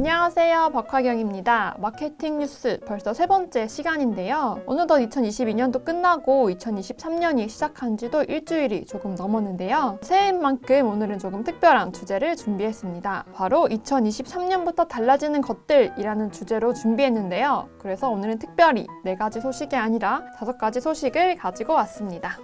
안녕하세요, 박화경입니다. 마케팅 뉴스 벌써 세 번째 시간인데요. 어느덧 2022년도 끝나고 2023년이 시작한 지도 일주일이 조금 넘었는데요. 새해인 만큼 오늘은 조금 특별한 주제를 준비했습니다. 바로 2023년부터 달라지는 것들이라는 주제로 준비했는데요. 그래서 오늘은 특별히 4가지 소식이 아니라 5가지 소식을 가지고 왔습니다.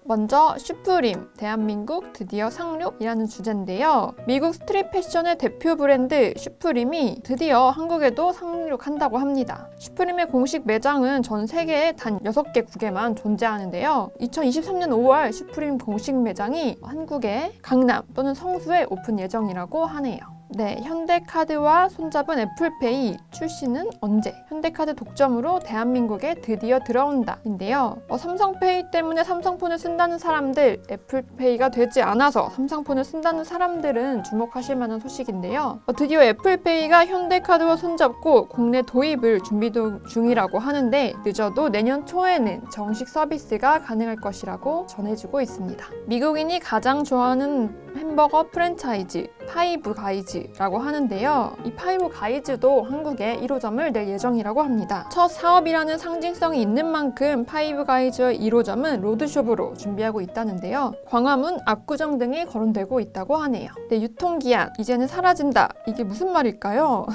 먼저 슈프림, 대한민국 드디어 상륙이라는 주제인데요. 미국 스트릿 패션의 대표 브랜드 슈프림이 드디어 한국에도 상륙한다고 합니다. 슈프림의 공식 매장은 전 세계에 단 6개 국에만 존재하는데요. 2023년 5월 슈프림 공식 매장이 한국의 강남 또는 성수에 오픈 예정이라고 하네요. 네, 현대카드와 손잡은 애플페이 출시는 언제? 현대카드 독점으로 대한민국에 드디어 들어온다 인데요. 삼성페이 때문에 삼성폰을 쓴다는 사람들, 애플페이가 되지 않아서 삼성폰을 쓴다는 사람들은 주목하실 만한 소식인데요. 드디어 애플페이가 현대카드와 손잡고 국내 도입을 준비 중이라고 하는데 늦어도 내년 초에는 정식 서비스가 가능할 것이라고 전해지고 있습니다. 미국인이 가장 좋아하는 햄버거 프랜차이즈 파이브 가이즈라고 하는데요. 이 파이브 가이즈도 한국에 1호점을 낼 예정이라고 합니다. 첫 사업이라는 상징성이 있는 만큼 파이브 가이즈의 1호점은 로드숍으로 준비하고 있다는데요. 광화문, 압구정 등이 거론되고 있다고 하네요. 네, 유통기한 이제는 사라진다. 이게 무슨 말일까요?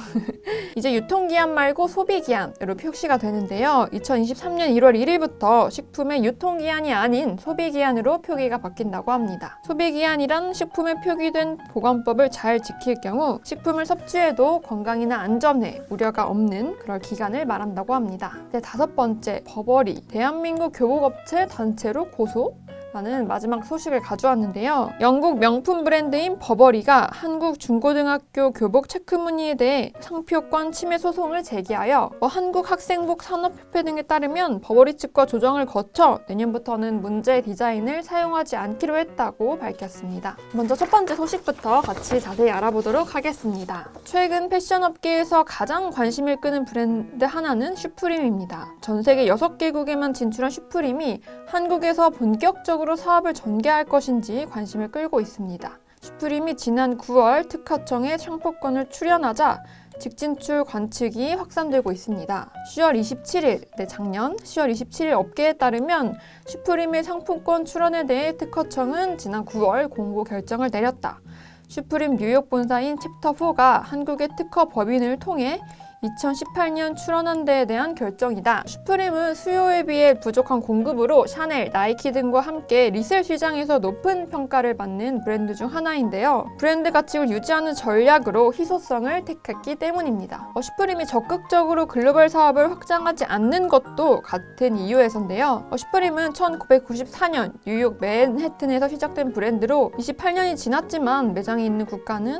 이제 유통기한 말고 소비기한으로 표시가 되는데요. 2023년 1월 1일부터 식품의 유통기한이 아닌 소비기한으로 표기가 바뀐다고 합니다. 소비기한이란 식품에 표기된 보관법을 잘 지킬 경우 식품을 섭취해도 건강이나 안전에 우려가 없는 그런 기간을 말한다고 합니다. 네, 5번째, 버버리. 대한민국 교복업체 단체로 고소? 라는 마지막 소식을 가져왔는데요. 영국 명품 브랜드인 버버리가 한국 중고등학교 교복 체크무늬에 대해 상표권 침해 소송을 제기하여 한국학생복 산업협회 등에 따르면 버버리 측과 조정을 거쳐 내년부터는 문제 디자인을 사용하지 않기로 했다고 밝혔습니다. 먼저 첫 번째 소식부터 같이 자세히 알아보도록 하겠습니다. 최근 패션업계에서 가장 관심을 끄는 브랜드 하나는 슈프림입니다. 전 세계 6개국에만 진출한 슈프림이 한국에서 본격적으로 사업을 전개할 것인지 관심을 끌고 있습니다. 슈프림이 지난 9월 특허청에 상표권을 출원하자 직진출 관측이 확산되고 있습니다. 10월 27일, 작년 10월 27일 업계에 따르면 슈프림의 상품권 출원에 대해 특허청은 지난 9월 공고 결정을 내렸다. 슈프림 뉴욕 본사인 챕터4가 한국의 특허 법인을 통해 2018년 출원한 데에 대한 결정이다. 슈프림은 수요에 비해 부족한 공급으로 샤넬, 나이키 등과 함께 리셀 시장에서 높은 평가를 받는 브랜드 중 하나인데요. 브랜드 가치를 유지하는 전략으로 희소성을 택했기 때문입니다. 슈프림이 적극적으로 글로벌 사업을 확장하지 않는 것도 같은 이유에서인데요. 슈프림은 1994년 뉴욕 맨해튼에서 시작된 브랜드로 28년이 지났지만 매장이 있는 국가는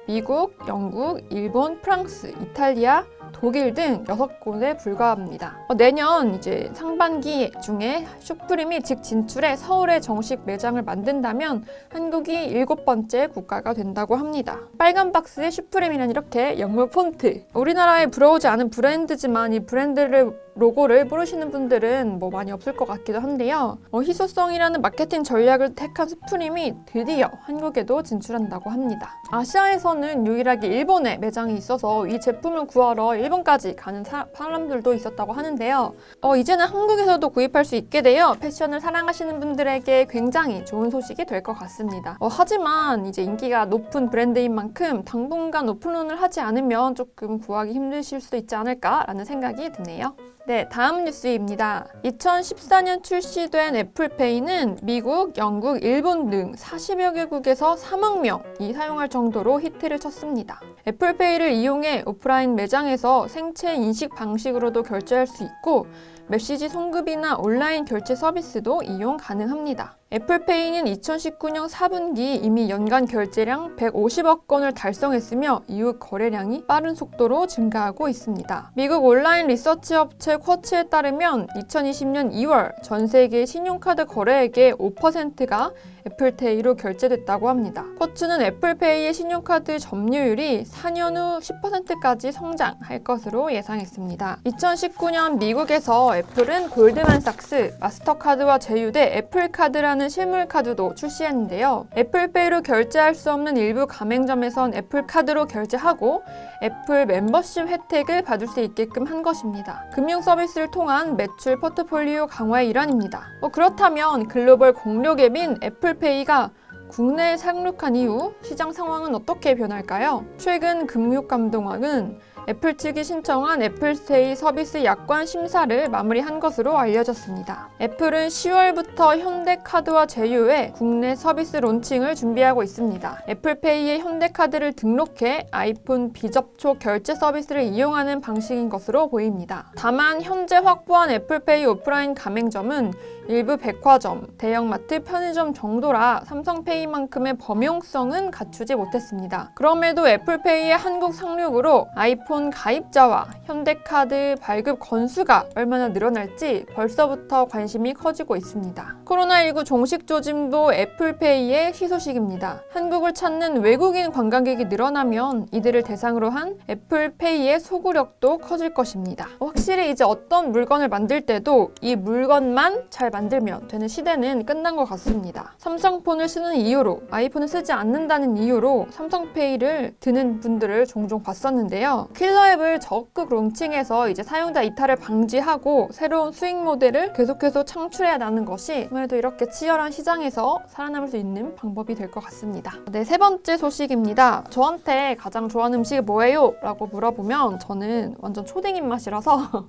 미국, 영국, 일본, 프랑스, 이탈리아, 독일 등 6곳에 불과합니다. 내년 이제 상반기 중에 슈프림이 직진출해 서울에 정식 매장을 만든다면 한국이 7번째 국가가 된다고 합니다. 빨간 박스에 슈프림이란 이렇게 영문 폰트. 우리나라에 들어오지 않은 브랜드지만 이 브랜드를 로고를 모르시는 분들은 많이 없을 것 같기도 한데요. 희소성이라는 마케팅 전략을 택한 슈프림이 드디어 한국에도 진출한다고 합니다. 아시아에서는 유일하게 일본에 매장이 있어서 이 제품을 구하러 일본까지 가는 사람들도 있었다고 하는데요. 이제는 한국에서도 구입할 수 있게 되어 패션을 사랑하시는 분들에게 굉장히 좋은 소식이 될 것 같습니다. 하지만 이제 인기가 높은 브랜드인 만큼 당분간 오픈런을 하지 않으면 조금 구하기 힘드실 수도 있지 않을까라는 생각이 드네요. 네, 다음 뉴스입니다. 2014년 출시된 애플페이는 미국, 영국, 일본 등 40여 개국에서 3억 명이 사용할 정도로 히트를 쳤습니다. 애플페이를 이용해 오프라인 매장에서 생체 인식 방식으로도 결제할 수 있고 메시지 송급이나 온라인 결제 서비스도 이용 가능합니다. 애플페이는 2019년 4분기 이미 연간 결제량 150억 건을 달성했으며 이후 거래량이 빠른 속도로 증가하고 있습니다. 미국 온라인 리서치 업체 쿼츠에 따르면 2020년 2월 전 세계 신용카드 거래액의 5%가 애플페이로 결제됐다고 합니다. 쿼츠는 애플페이의 신용카드 점유율이 4년 후 10%까지 성장할 것으로 예상했습니다. 2019년 미국에서 애플은 골드만삭스, 마스터카드와 제휴돼 애플카드라는 실물카드도 출시했는데요. 애플페이로 결제할 수 없는 일부 가맹점에선 애플카드로 결제하고 애플 멤버십 혜택을 받을 수 있게끔 한 것입니다. 금융 서비스를 통한 매출 포트폴리오 강화의 일환입니다. 그렇다면 글로벌 공룡 앱인 애플페이가 국내에 상륙한 이후 시장 상황은 어떻게 변할까요? 최근 금융감독원은 애플 측이 신청한 애플페이 서비스 약관 심사를 마무리한 것으로 알려졌습니다. 애플은 10월부터 현대카드와 제휴해 국내 서비스 론칭을 준비하고 있습니다. 애플페이에 현대카드를 등록해 아이폰 비접촉 결제 서비스를 이용하는 방식인 것으로 보입니다. 다만 현재 확보한 애플페이 오프라인 가맹점은 일부 백화점, 대형마트, 편의점 정도라 삼성페이만큼의 범용성은 갖추지 못했습니다. 그럼에도 애플페이의 한국 상륙으로 아이폰 가입자와 현대카드 발급 건수가 얼마나 늘어날지 벌써부터 관심이 커지고 있습니다. 코로나19 종식 조짐도 애플페이의 희소식입니다. 한국을 찾는 외국인 관광객이 늘어나면 이들을 대상으로 한 애플페이의 소구력도 커질 것입니다. 확실히 이제 어떤 물건을 만들 때도 이 물건만 잘 만들면 되는 시대는 끝난 것 같습니다. 삼성폰을 쓰는 이유로, 아이폰을 쓰지 않는다는 이유로 삼성페이를 드는 분들을 종종 봤었는데요. 킬러 앱을 적극 론칭해서 이제 사용자 이탈을 방지하고 새로운 수익 모델을 계속해서 창출해야 하는 것이 아무래도 이렇게 치열한 시장에서 살아남을 수 있는 방법이 될 것 같습니다. 네, 세 번째 소식입니다. 저한테 가장 좋아하는 음식이 뭐예요? 라고 물어보면 저는 완전 초딩 입맛이라서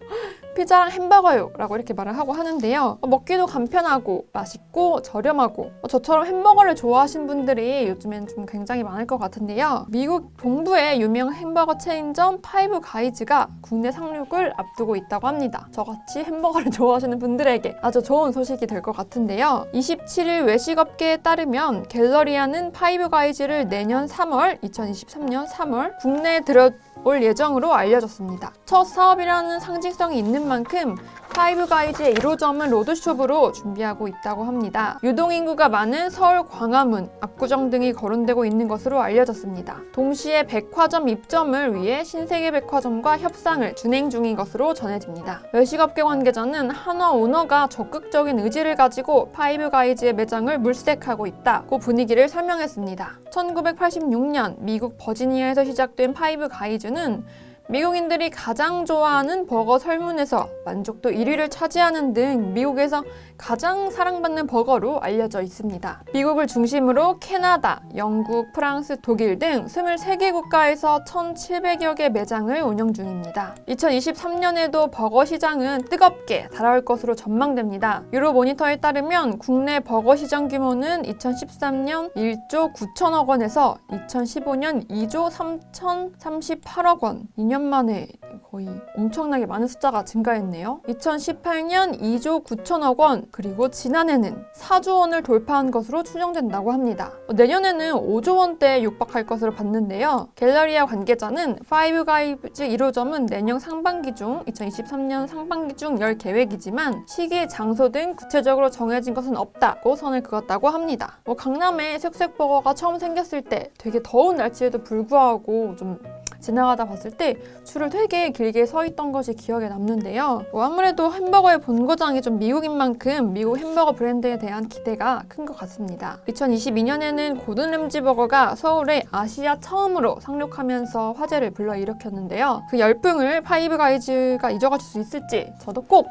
피자랑 햄버거요 라고 이렇게 말을 하고 하는데요. 먹기도 간편하고 맛있고 저렴하고 저처럼 햄버거를 좋아하시는 분들이 요즘엔 좀 굉장히 많을 것 같은데요. 미국 동부의 유명 햄버거 체인점 파이브 가이즈가 국내 상륙을 앞두고 있다고 합니다. 저같이 햄버거를 좋아하시는 분들에게 아주 좋은 소식이 될 것 같은데요. 27일 외식업계에 따르면 갤러리아는 파이브 가이즈를 내년 3월, 2023년 3월 국내에 들어올 예정으로 알려졌습니다. 첫 사업이라는 상징성이 있는 만큼 파이브 가이즈의 1호점은 로드숍으로 준비하고 있다고 합니다. 유동인구가 많은 서울 광화문, 압구정 등이 거론되고 있는 것으로 알려졌습니다. 동시에 백화점 입점을 위해 신세계백화점과 협상을 진행 중인 것으로 전해집니다. 외식업계 관계자는 한화 오너가 적극적인 의지를 가지고 파이브 가이즈의 매장을 물색하고 있다고 분위기를 설명했습니다. 1986년 미국 버지니아에서 시작된 파이브 가이즈는 미국인들이 가장 좋아하는 버거 설문에서 만족도 1위를 차지하는 등 미국에서 가장 사랑받는 버거로 알려져 있습니다. 미국을 중심으로 캐나다, 영국, 프랑스, 독일 등 23개 국가에서 1,700여 개 매장을 운영 중입니다. 2023년에도 버거 시장은 뜨겁게 달아올 것으로 전망됩니다. 유로모니터에 따르면 국내 버거 시장 규모는 2013년 1조 9천억 원에서 2015년 2조 3,038억 원, 2년 만에 거의 엄청나게 많은 숫자가 증가했네요. 2018년 2조 9천억 원, 그리고 지난해는 4조 원을 돌파한 것으로 추정된다고 합니다. 내년에는 5조 원대에 육박할 것으로 봤는데요. 갤러리아 관계자는 파이브 가이즈 1호점은 내년 상반기 중 2023년 상반기 중 열 계획이지만 시기, 장소 등 구체적으로 정해진 것은 없다고 선을 그었다고 합니다. 강남에 색색버거가 처음 생겼을 때 되게 더운 날씨에도 불구하고 좀 지나가다 봤을 때 줄을 되게 길게 서 있던 것이 기억에 남는데요. 아무래도 햄버거의 본고장이 좀 미국인 만큼 미국 햄버거 브랜드에 대한 기대가 큰 것 같습니다. 2022년에는 고든 램지 버거가 서울에 아시아 처음으로 상륙하면서 화제를 불러일으켰는데요. 그 열풍을 파이브 가이즈가 이어갈 수 있을지 저도 꼭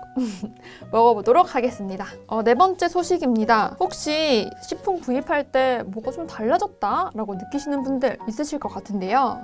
먹어보도록 하겠습니다. 네 번째 소식입니다. 혹시 식품 구입할 때 뭐가 좀 달라졌다? 라고 느끼시는 분들 있으실 것 같은데요.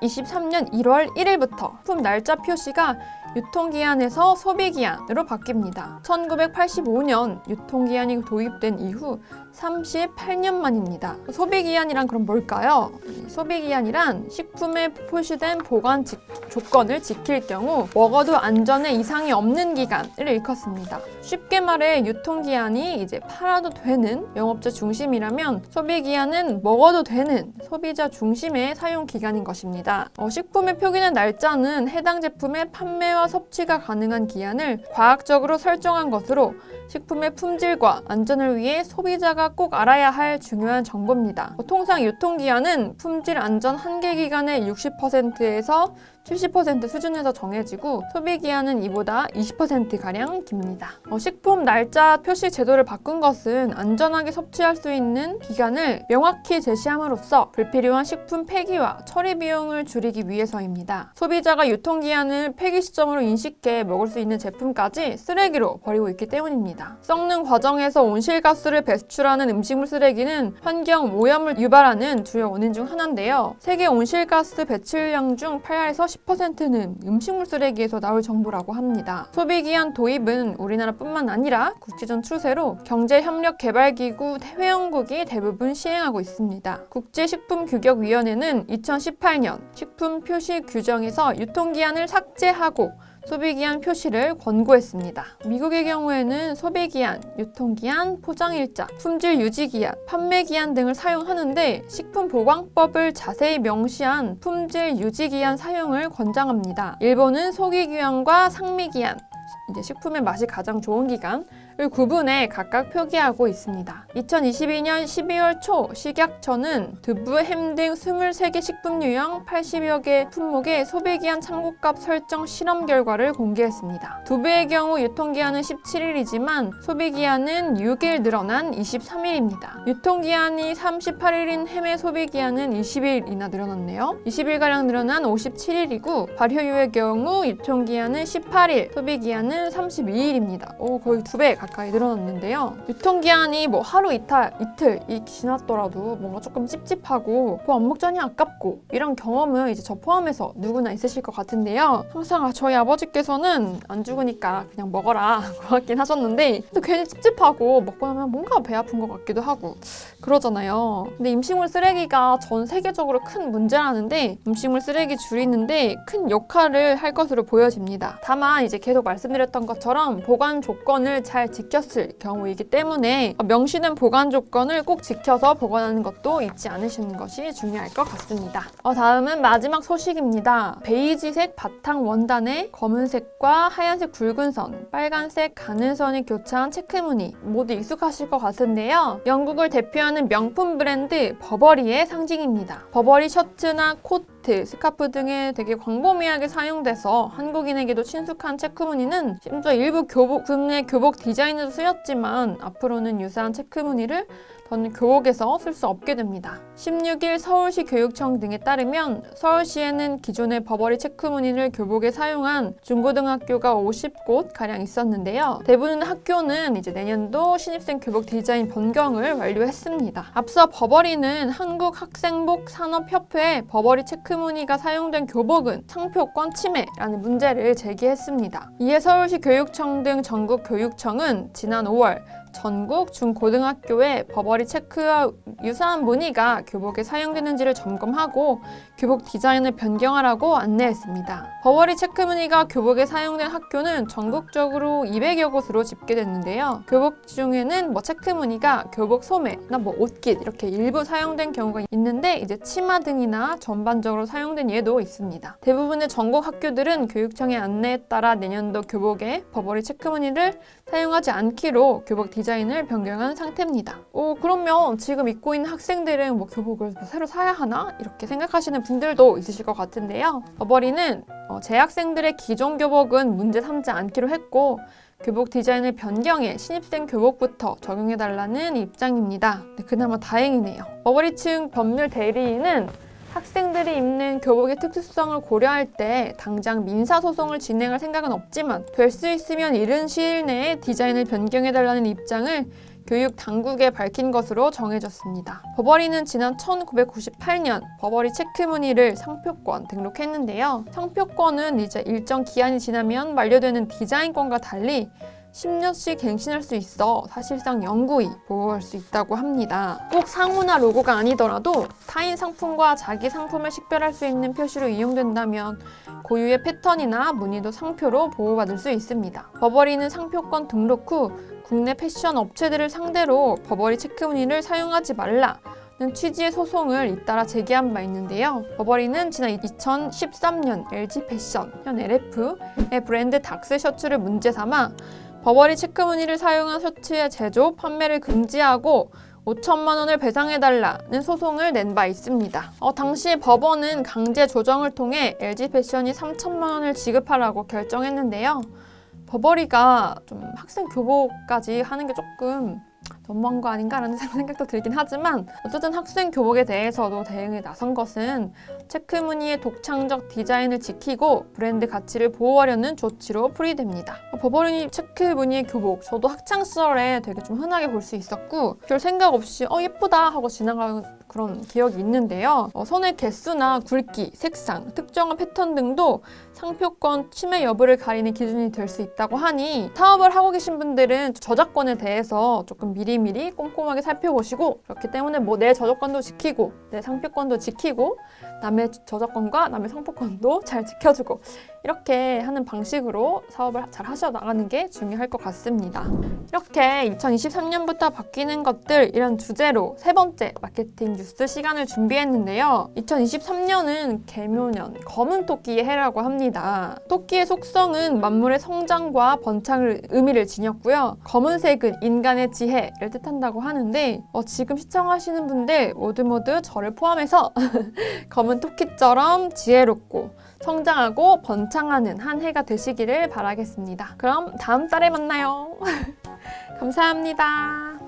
2023년 1월 1일부터 식품 날짜 표시가 유통기한에서 소비기한으로 바뀝니다. 1985년 유통기한이 도입된 이후 38년 만입니다. 소비기한이란 그럼 뭘까요? 소비기한이란 식품에 표시된 보관 조건을 지킬 경우 먹어도 안전에 이상이 없는 기간을 일컫습니다. 쉽게 말해 유통기한이 이제 팔아도 되는 영업자 중심이라면 소비기한은 먹어도 되는 소비자 중심의 사용기간인 것입니다. 식품에 표기된 날짜는 해당 제품의 판매와 섭취가 가능한 기한을 과학적으로 설정한 것으로 식품의 품질과 안전을 위해 소비자가 꼭 알아야 할 중요한 정보입니다. 통상 유통기한은 품질 안전 한계 기간의 60%에서 70% 수준에서 정해지고 소비기한은 이보다 20%가량 깁니다. 식품 날짜 표시 제도를 바꾼 것은 안전하게 섭취할 수 있는 기간을 명확히 제시함으로써 불필요한 식품 폐기와 처리 비용을 줄이기 위해서입니다. 소비자가 유통기한을 폐기 시점으로 인식해 먹을 수 있는 제품까지 쓰레기로 버리고 있기 때문입니다. 썩는 과정에서 온실가스를 배출하는 음식물 쓰레기는 환경 오염을 유발하는 주요 원인 중 하나인데요. 세계 온실가스 배출량 중 8에서 10%는 음식물 쓰레기에서 나올 정도라고 합니다. 소비기한 도입은 우리나라뿐만 아니라 국제적 추세로 경제협력개발기구 회원국이 대부분 시행하고 있습니다. 국제식품규격위원회는 2018년 식품 표시 규정에서 유통기한을 삭제하고 소비기한 표시를 권고했습니다. 미국의 경우에는 소비기한, 유통기한, 포장일자, 품질 유지기한, 판매기한 등을 사용하는데 식품보관법을 자세히 명시한 품질 유지기한 사용을 권장합니다. 일본은 소기기한과 상미기한, 이제 식품의 맛이 가장 좋은 기간을 구분해 각각 표기하고 있습니다. 2022년 12월 초 식약처는 두부, 햄 등 23개 식품 유형 80여 개 품목의 소비기한 참고값 설정 실험 결과를 공개했습니다. 두부의 경우 유통기한은 17일이지만 소비기한은 6일 늘어난 23일입니다. 유통기한이 38일인 햄의 소비기한은 20일이나 늘어났네요. 20일가량 늘어난 57일이고 발효유의 경우 유통기한은 18일, 소비기한은 32일입니다. 거의 2배 가까이 늘어났는데요. 유통기한이 뭐 하루 이틀 지났더라도 뭔가 조금 찝찝하고 안 먹자니 아깝고 이런 경험은 이제 저 포함해서 누구나 있으실 것 같은데요. 항상 저희 아버지께서는 안 죽으니까 그냥 먹어라 그러긴 하셨는데 또 괜히 찝찝하고 먹고 나면 뭔가 배 아픈 것 같기도 하고 그러잖아요. 근데 음식물 쓰레기가 전 세계적으로 큰 문제라는데 음식물 쓰레기 줄이는데 큰 역할을 할 것으로 보여집니다. 다만 이제 계속 말씀드렸던 것처럼 보관 조건을 잘 지켰을 경우이기 때문에 명시된 보관 조건을 꼭 지켜서 보관하는 것도 잊지 않으시는 것이 중요할 것 같습니다. 다음은 마지막 소식입니다. 베이지색 바탕 원단에 검은색과 하얀색 붉은 선, 빨간색 가늘선이 교차한 체크무늬 모두 익숙하실 것 같은데요. 영국을 대표하는 명품 브랜드 버버리의 상징입니다. 버버리 셔츠나 코트, 스카프 등에 되게 광범위하게 사용돼서 한국인에게도 친숙한 체크무늬는 심지어 일부 국내 교복 디자인에도 쓰였지만 앞으로는 유사한 체크무늬를 더는 교복에서 쓸 수 없게 됩니다. 16일 서울시 교육청 등에 따르면 서울시에는 기존의 버버리 체크무늬를 교복에 사용한 중고등학교가 50곳가량 있었는데요. 대부분 학교는 이제 내년도 신입생 교복 디자인 변경을 완료했습니다. 앞서 버버리는 한국학생복산업협회에 버버리 체크무늬가 사용된 교복은 상표권 침해라는 문제를 제기했습니다. 이에 서울시 교육청 등 전국 교육청은 지난 5월 전국 중고등학교에 버버리 체크와 유사한 무늬가 교복에 사용되는지를 점검하고 교복 디자인을 변경하라고 안내했습니다. 버버리 체크 무늬가 교복에 사용된 학교는 전국적으로 200여 곳으로 집계됐는데요. 교복 중에는 체크 무늬가 교복 소매나 옷깃 이렇게 일부 사용된 경우가 있는데 이제 치마 등이나 전반적으로 사용된 예도 있습니다. 대부분의 전국 학교들은 교육청의 안내에 따라 내년도 교복에 버버리 체크 무늬를 사용하지 않기로 교복 디자인을 변경한 상태입니다. 그러면 지금 입고 있는 학생들은 교복을 새로 사야 하나? 이렇게 생각하시는 분들도 있으실 것 같은데요. 버버리는 재학생들의 기존 교복은 문제 삼지 않기로 했고 교복 디자인을 변경해 신입생 교복부터 적용해달라는 입장입니다. 그나마 다행이네요. 버버리 측 법률 대리인은 학생들이 입는 교복의 특수성을 고려할 때 당장 민사소송을 진행할 생각은 없지만 될 수 있으면 이른 시일 내에 디자인을 변경해달라는 입장을 교육 당국에 밝힌 것으로 정해졌습니다. 버버리는 지난 1998년 버버리 체크무늬를 상표권 등록했는데요. 상표권은 이제 일정 기한이 지나면 만료되는 디자인권과 달리 10년씩 갱신할 수 있어 사실상 영구히 보호할 수 있다고 합니다. 꼭 상호나 로고가 아니더라도 타인 상품과 자기 상품을 식별할 수 있는 표시로 이용된다면 고유의 패턴이나 무늬도 상표로 보호받을 수 있습니다. 버버리는 상표권 등록 후 국내 패션 업체들을 상대로 버버리 체크무늬를 사용하지 말라는 취지의 소송을 잇따라 제기한 바 있는데요. 버버리는 지난 2013년 LG 패션, 현 LF의 브랜드 닥스 셔츠를 문제 삼아 버버리 체크무늬를 사용한 셔츠의 제조, 판매를 금지하고 5천만 원을 배상해달라는 소송을 낸 바 있습니다. 당시 법원은 강제 조정을 통해 LG 패션이 3천만 원을 지급하라고 결정했는데요. 버버리가 좀 학생 교복까지 하는 게 조금 너무한 거 아닌가라는 생각도 들긴 하지만 어쨌든 학생 교복에 대해서도 대응에 나선 것은 체크무늬의 독창적 디자인을 지키고 브랜드 가치를 보호하려는 조치로 풀이됩니다. 버버리 체크무늬의 교복, 저도 학창시절에 되게 좀 흔하게 볼 수 있었고 별 생각 없이 예쁘다 하고 지나가는 그런 기억이 있는데요. 선의 개수나 굵기, 색상, 특정한 패턴 등도 상표권 침해 여부를 가리는 기준이 될 수 있다고 하니 사업을 하고 계신 분들은 저작권에 대해서 조금 미리미리 꼼꼼하게 살펴보시고, 그렇기 때문에 내 저작권도 지키고 내 상표권도 지키고 남의 저작권과 남의 상표권도 잘 지켜주고 이렇게 하는 방식으로 사업을 잘 하셔 나가는 게 중요할 것 같습니다. 이렇게 2023년부터 바뀌는 것들, 이런 주제로 세 번째 마케팅 뉴스 시간을 준비했는데요. 2023년은 개묘년, 검은 토끼의 해라고 합니다. 토끼의 속성은 만물의 성장과 번창을 의미를 지녔고요. 검은색은 인간의 지혜를 뜻한다고 하는데 지금 시청하시는 분들 모두 저를 포함해서 검은 토끼처럼 지혜롭고 성장하고 번창하는 한 해가 되시기를 바라겠습니다. 그럼 다음 달에 만나요. 감사합니다.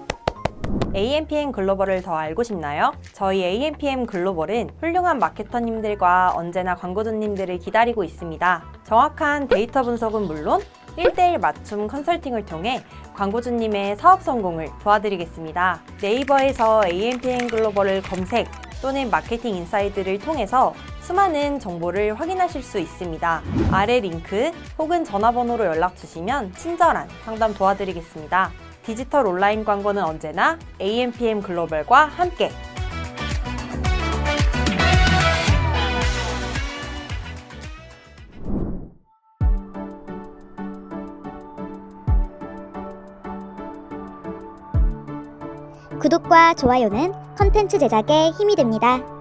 AMPM 글로벌을 더 알고 싶나요? 저희 AMPM 글로벌은 훌륭한 마케터님들과 언제나 광고주님들을 기다리고 있습니다. 정확한 데이터 분석은 물론 1:1 맞춤 컨설팅을 통해 광고주님의 사업 성공을 도와드리겠습니다. 네이버에서 AMPM 글로벌을 검색 또는 마케팅 인사이드를 통해서 수많은 정보를 확인하실 수 있습니다. 아래 링크 혹은 전화번호로 연락 주시면 친절한 상담 도와드리겠습니다. 디지털 온라인 광고는 언제나 AMPM 글로벌과 함께! 구독과 좋아요는 컨텐츠 제작에 힘이 됩니다.